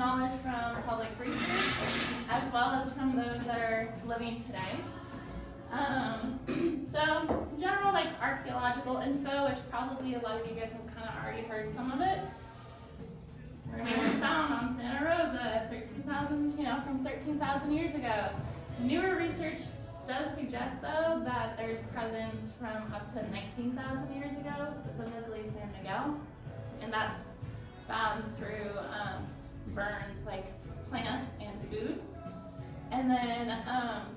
knowledge from public research, as well as from those that are living today. So, in general, like archaeological info, which probably a lot of you guys have kind of already heard some of it. Remains found on Santa Rosa, 13,000, from 13,000 years ago. Newer research does suggest, though, that there's presence from up to 19,000 years ago, specifically San Miguel, and that's found through burned plant and food. And then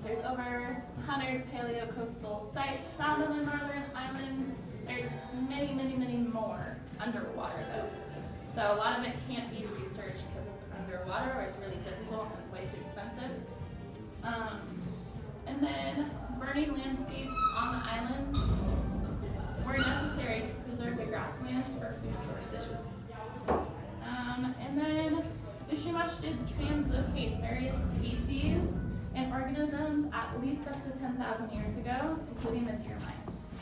there's over 100 paleocoastal sites found on the northern islands. There's many, many, many more underwater, though. So a lot of it can't be researched because it's underwater, or it's really difficult and it's way too expensive. And then burning landscapes on the islands were necessary to preserve the grasslands for food sources. And then the Chumash did translocate various species and organisms at least up to 10,000 years ago, including the deer mice.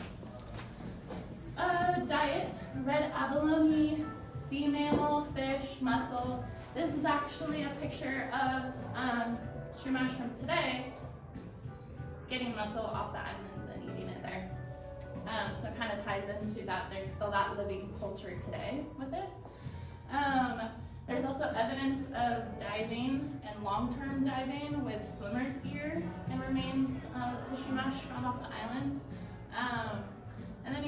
Diet: red abalone, sea mammal, fish, mussel. This is actually a picture of Chumash from today getting mussel off the islands and eating it there. So it kind of ties into that there's still that living culture today with it. There's also evidence of diving and long-term diving with swimmer's gear and remains of the Chumash found off the islands. And then,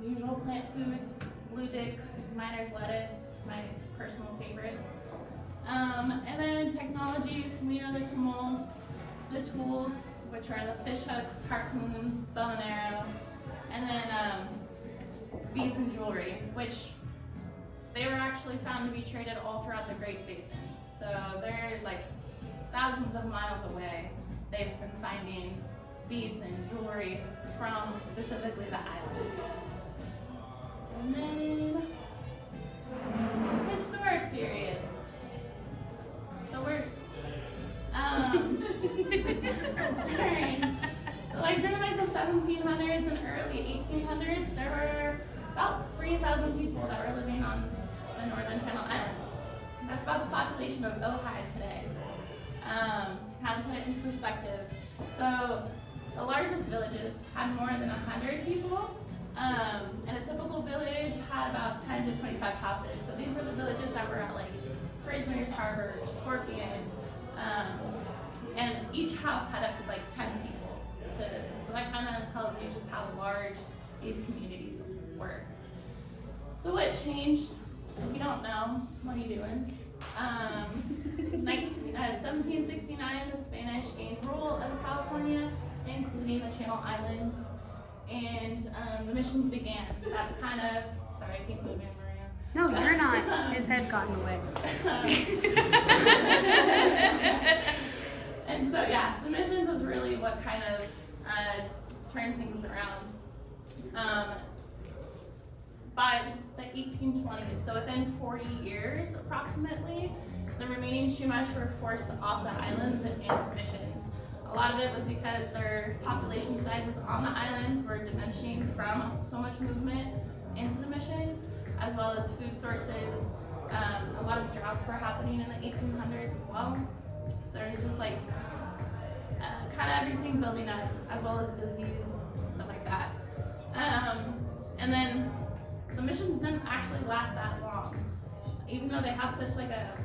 the usual plant foods, blue dicks, miner's lettuce, my personal favorite. And then technology, we know the tools, which are the fish hooks, harpoons, bow and arrow, and then beads and jewelry, which they were actually found to be traded all throughout the Great Basin. So they're thousands of miles away. They've been finding beads and jewelry from specifically the islands. And then historic period, the worst. During the 1700s and early 1800s, there were about 3,000 people that were living on the Northern Channel Islands. That's about the population of Ojai today. To kind of put it in perspective. So the largest villages had more than 100 people, and a typical village had about 10 to 25 houses. So these were the villages that were at Prisoners Harbor, Scorpion, and each house had up to 10 people. So that kind of tells you just how large these communities were. So what changed? If you don't know, what are you doing? 1769, the Spanish gained rule of California, including the Channel Islands, and the missions began. That's kind of, sorry, I keep moving, Maria. No, you're not. His head got in the way. And so, the missions is really what kind of turned things around. By the 1820s, so within 40 years approximately, the remaining Chumash were forced off the islands and into missions. A lot of it was because their population sizes on the islands were diminishing from so much movement into the missions, as well as food sources. A lot of droughts were happening in the 1800s as well. So there was just kind of everything building up, as well as disease and stuff like that. And then the missions didn't actually last that long. Even though they have such a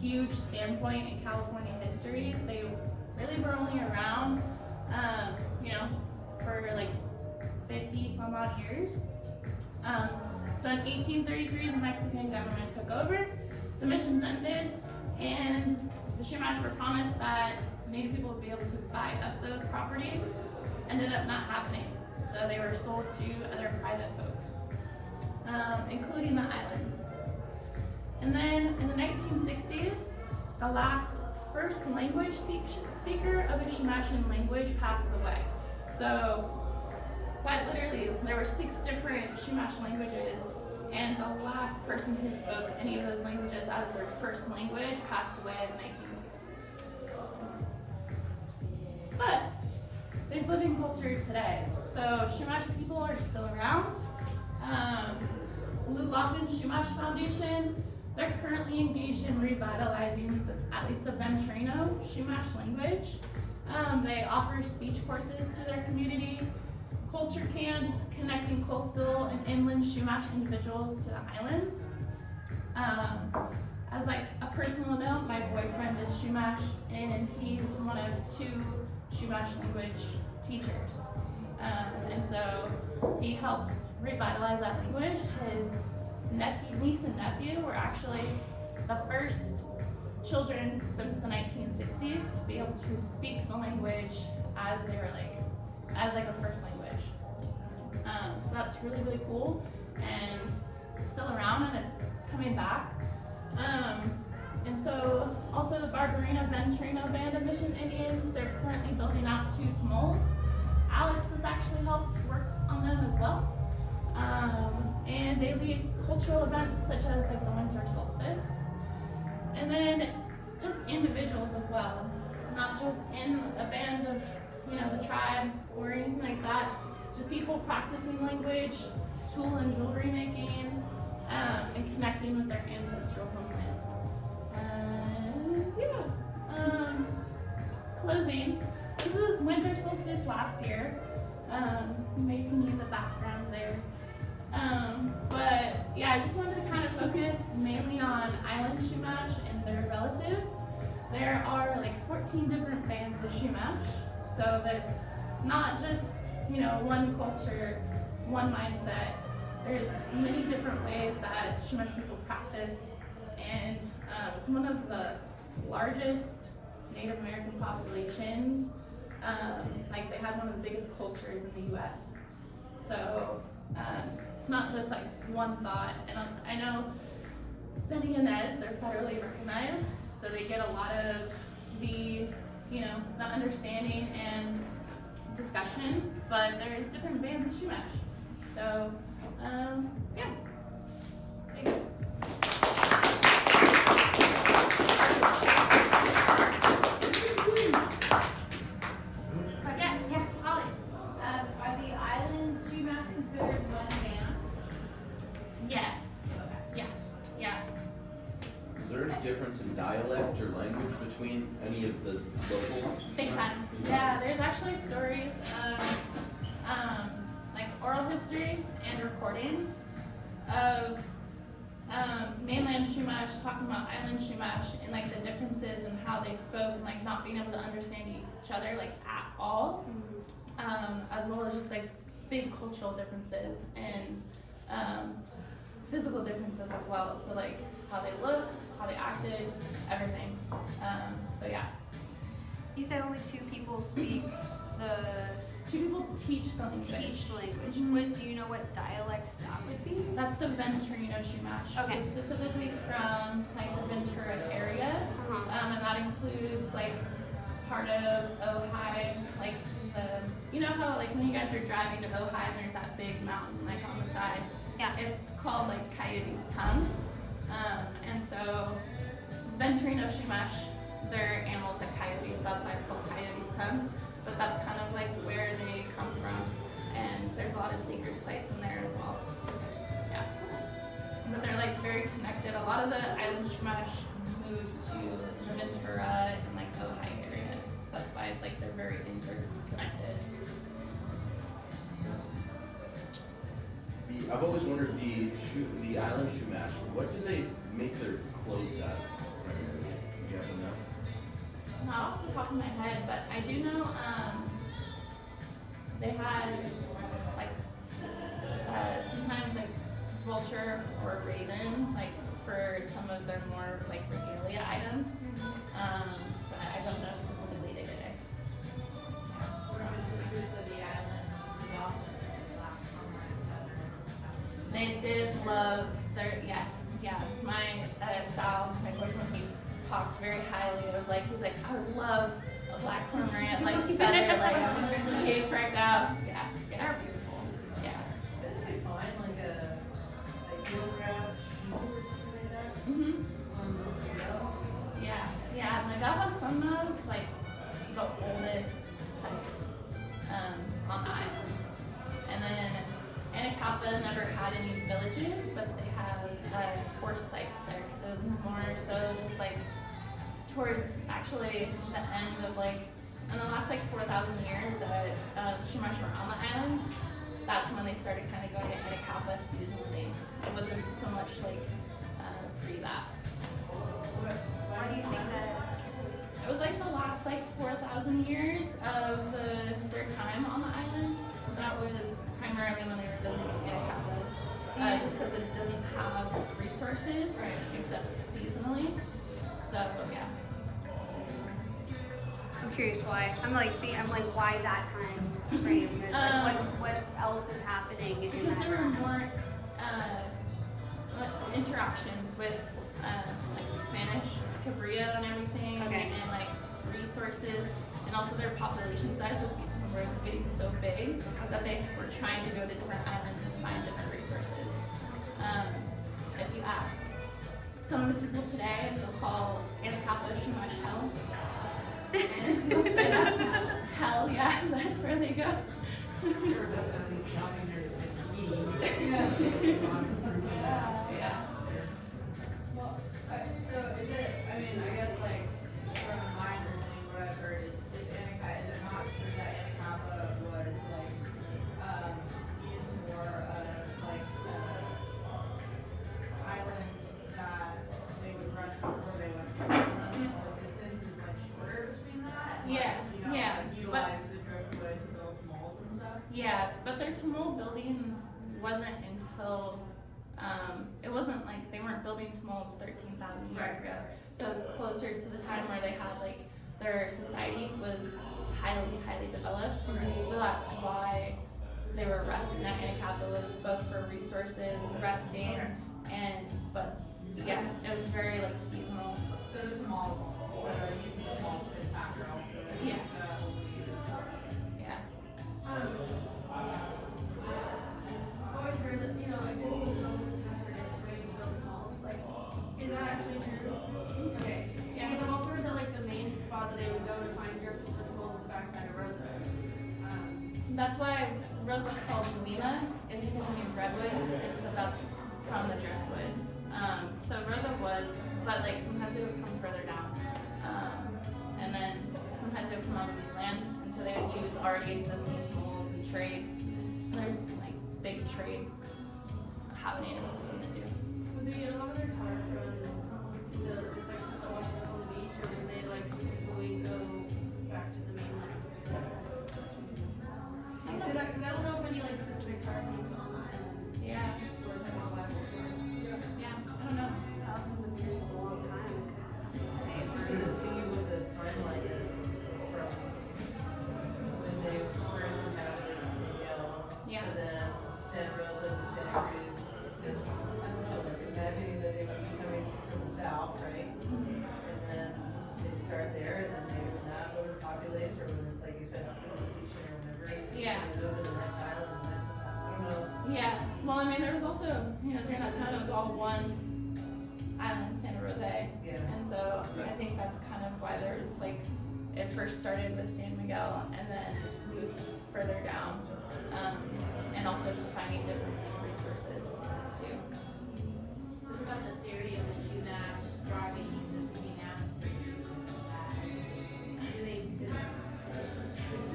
huge standpoint in California history, they really were only around, for 50 some odd years. So in 1833, the Mexican government took over, the missions ended, and the Chumash were promised that Native people would be able to buy up those properties. Ended up not happening. So they were sold to other private folks, including the islands. And then in the 1960s, the last first language speaker of the Chumashian language passes away. So quite literally, there were 6 different Chumash languages, and the last person who spoke any of those languages as their first language passed away in the 1960s. But there's living culture today. So Chumash people are still around. Lulapan Chumash Foundation, they're currently engaged in revitalizing at least the Venturino Chumash language. They offer speech courses to their community, culture camps connecting coastal and inland Chumash individuals to the islands. As like a personal note, my boyfriend is Chumash, and he's one of 2 Chumash language teachers. And so he helps revitalize that language. His niece and nephew were actually the first children since the 1960s to be able to speak the language as they were as a first language. So that's really, really cool, and it's still around and it's coming back. And so also the Barbarina Venturino Band of Mission Indians, they're currently building out 2 tumults. Alex has actually helped work on them as well. And they lead cultural events such as like the winter solstice. And then just individuals as well, not just in a band of, the tribe or anything like that, just people practicing language, tool and jewelry making, and connecting with their ancestral homelands. And closing. This is winter solstice last year. You may see me in the background there. But yeah, I just wanted to kind of focus mainly on island Chumash and their relatives. There are like 14 different bands of Chumash, so that's not just, one culture, one mindset. There's many different ways that Chumash people practice, and it's one of the largest Native American populations. They had one of the biggest cultures in the U.S. So it's not just like one thought. And I know Senni and Ez, they're federally recognized, so they get a lot of the understanding and discussion. But there's different bands of Chumash. So yeah. There you go. Difference in dialect or language between any of the local? Big time. Yeah, there's actually stories of oral history and recordings of mainland Chumash talking about island Chumash and the differences in how they spoke and not being able to understand each other at all, as well as just big cultural differences and physical differences as well. So how they looked, how they acted, everything. So yeah. You said only 2 people speak the... 2 people teach the language. Mm-hmm. Do you know what dialect that would be? That's the Venturino Chumash. Okay. So specifically from the Ventura area, and that includes part of Ojai, how when you guys are driving to Ojai and there's that big mountain on the side. Yeah. It's called Coyote's Tongue. And so Venturino Chumash, their animals like coyotes, so that's why it's called Coyote's Tongue. But that's kind of where they come from, and there's a lot of sacred sites in there as well. Yeah. But they're very connected. A lot of the island Chumash moved to the Ventura and Ojai area. So that's why they're very interconnected. I've always wondered the island Chumash, what do they make their clothes out of primarily? Do you happen to know? Not off the top of my head, but I do know they had sometimes vulture or raven for some of their more regalia items. But I don't know specifically day to day. They did love their, yes, yeah. My Sal, my boyfriend, he talks very highly of he's I would love a black cormorant feather cape right now. Yeah, they're beautiful. Yeah. Didn't they find a eelgrass sheep or something like that? Mhm. Yeah. That was some of the oldest sites on the islands, and then Anacapa never had any villages, but they had forced sites there because it more so just like towards actually the end of like, in the last like 4,000 years that Chumash were on the islands, that's when they started kind of going to Anacapa seasonally. It wasn't so much like pre that. Why do you think that? It was like the last like 4,000 years of their time on the islands. That was primarily when they were visiting Anacapa, just because it didn't have resources except seasonally. So yeah. I'm curious why. I'm like why that time frame? Is like what else is happening in Because that there were time? more interactions with like Spanish, Cabrillo and everything, Okay. and like resources, and also their population size was getting so big that they were trying to go to different islands and find different resources. If you ask some of the people today, they'll call Anacapa Chumash hell. And they'll say that's hell, yeah, that's where they go. They're definitely stopping there and eating. Yeah. Well, so is it, I mean, I guess like, from my understanding, what I've heard is Anacapa, is it not true that Anacapa was like, used more of like, island that they would rest before they went to the mainland, so the distance is like shorter between that? And, Yeah, like, you know, yeah, like, utilize the driftwood to build malls and stuff? Yeah, but their Tamil building wasn't until, it wasn't like, they weren't building Tamils 13,000 years ago. So it was closer to the time where they had like, their society was highly developed. So that's why they were resting at Anacapa, was both for resources, resting, and, but yeah, it was very like seasonal. So those malls, using the malls as a factor also. Yeah. Yeah. Yeah. I've always heard that, you know, like different homes are way to build malls. Like, is that actually true? Okay. Yeah, because I've also heard that like the main spot that they would go to find driftwood malls is the backside of Rosa. That's why Rosa's called Lima, is because it means redwood, and so that's from the driftwood. So Rosa was, but like sometimes it would come further down. And then sometimes it would come on the mainland, and so they would use already existing tools and trade. And there's like big trade happening between the two. Would they get a lot of their tar from the just like the washes on the beach, or would they like specifically go back to the mainland to do that? Because I don't know if any like specific tar seams on the islands Yeah, was like a reliable source. yeah, I don't know. Thousands of years is a long time. So to see what the timeline is from when they first inhabited Miguel Yeah. to then Santa Rosa to Santa Cruz. Just, I don't know, like imagining that they would be coming from the south, right? And then they start there, and then they would not overpopulate, or when, like you said, up to the beach or whatever. Yeah. They go to the next island, and then, I don't know. Yeah, well, I mean, there was also, you know, during that time it was all one island, Santa Rosa. Yeah. And so I think that's kind of why there's like, it first started with San Miguel and then moved further down. And also just finding different resources too. What about the theory of the Chumash driving the moving out? Do they, is the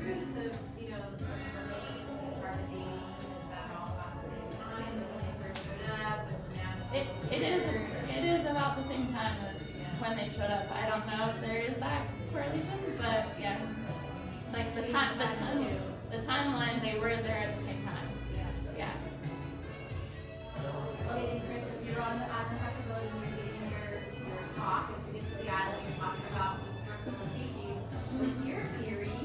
truth of, you know, the main part of dating, is that all about the same time, when they first showed up, and now? It is about the same time as when they showed up. I don't know if there is that correlation, but yeah. Like the timeline, they were there at the same time. Yeah. Okay, then Chris, if you're on the island, possibility when you're giving your talk, if you get to the island, you're talking about the structural species. What's your theory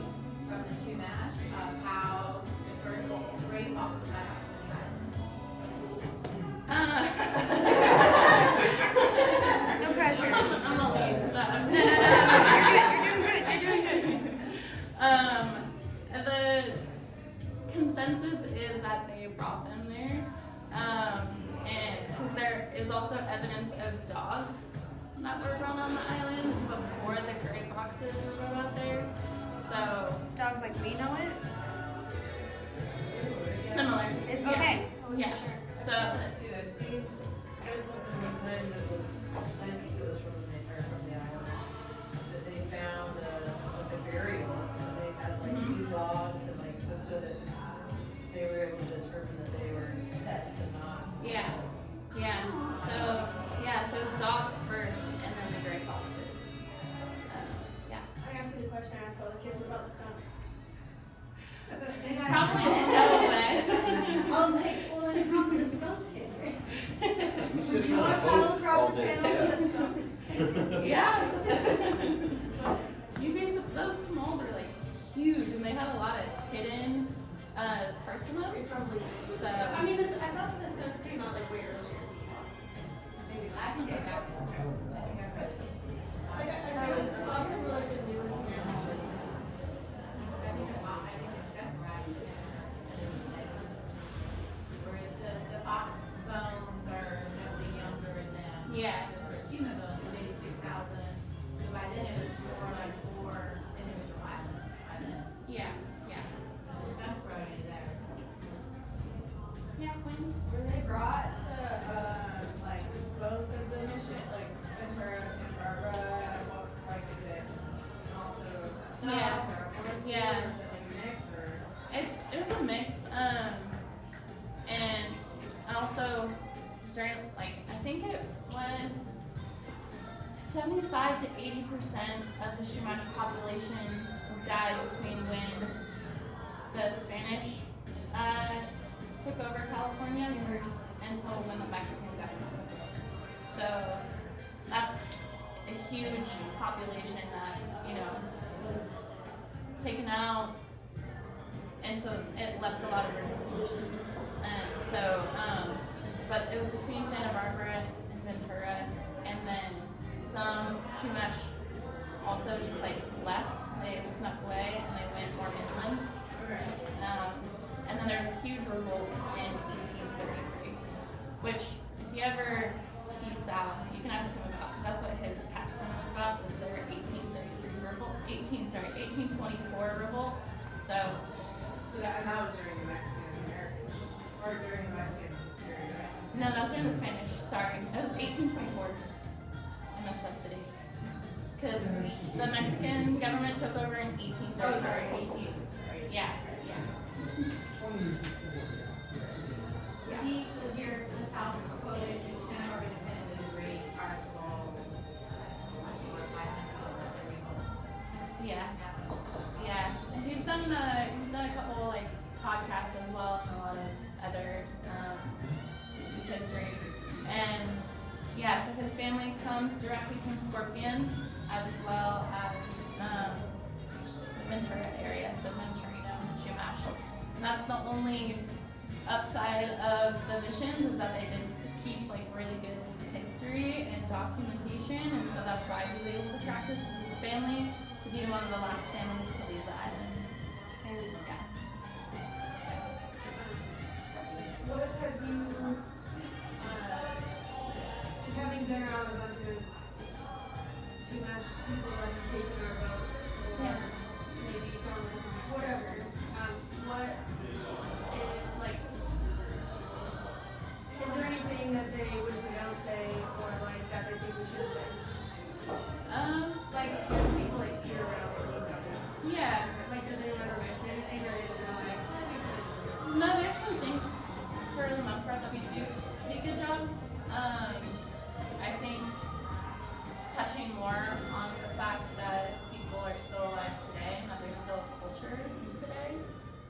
from the Chumash of how the first gray fox got out to the island? No pressure. I'm gonna leave, but I'm You're doing good. the consensus is that they brought them there, and because there is also evidence of dogs that were run on the island before the gray foxes were brought out there. So Dogs like we know it? similar. It's Yeah. okay. Yeah. So Too, I seen, I read something one time that was, most of them. It probably is. So I mean, this, I thought this notes came out like way earlier. Maybe I think I got it. I think I read it. Like, I was often like the newest one. I think that's right. Whereas the fox bones are definitely younger than yeah, the human bones, so maybe 6,000. So by then it was more like 4 individual islands by then. yeah, yeah, The skunks were already there. yeah. Quinn. Were they brought to, like, both of the mission, like, Ventura, Santa Barbara, what, like, is it also? Yeah. Yeah. Or is it like a mix, or? It was a mix, and also during I think it was 75 to 80% of the Chumash population died between when the Spanish took over California until when the Mexican government took over. So that's a huge population that was taken out. And so it left a lot of ramifications. And so, but it was between Santa Barbara and Ventura, and then some Chumash also just left. They snuck away and they went more inland. And then there's a huge revolt in 1833, which if you ever see Sal, you can ask him about, because that's what his capstone was about, was their 1833 revolt, 1824 revolt. So And that was during the Mexican-American, or during the Mexican period, right? no, that was during the Spanish. Sorry, it was 1824. I messed up the date. Because the Mexican government took over in 1830. Oh, sorry, 18, sorry. Yeah, yeah. 20 years before. Was your the South Dakota Santa Barbara Independent was a great article, Yeah, yeah. And he's done a couple podcasts as well, and a lot of other history. And yeah, so his family comes directly from Scorpion, as well as the Ventura area, so Venturino, Chumash. And that's the only upside of the missions, is that they did keep really good history and documentation, and so that's why he was able to track his family to be one of the last families to leave the island. Yeah. What have you, just having been around a bunch of Chumash people that have taken our votes, or Yeah. maybe farmers, whatever, what is, is there anything that they wish we don't say, or that they think we should say? Just people year round, Yeah. does anyone ever mention anything, or is it No, they actually think, for the most part, that we do a pretty good job. I think touching more on the fact that people are still alive today and that there's still culture today.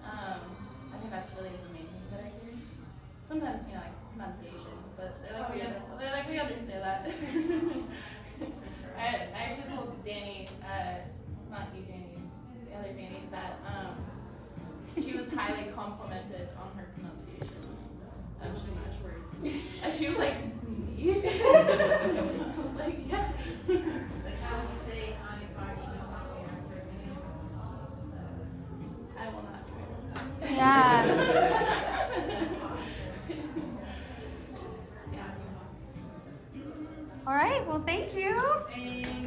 I think that's really the main thing that I hear. Sometimes, pronunciations, but they're like, we understand that. I actually told Danny, not you, Danny, the other Danny, that she was highly complimented on her pronunciations of Chumash words. And she was like, me? I was like, yeah. How would you say on your farm you don't want to be I will not try to. Yeah. Yeah. All right. Well, thank you. And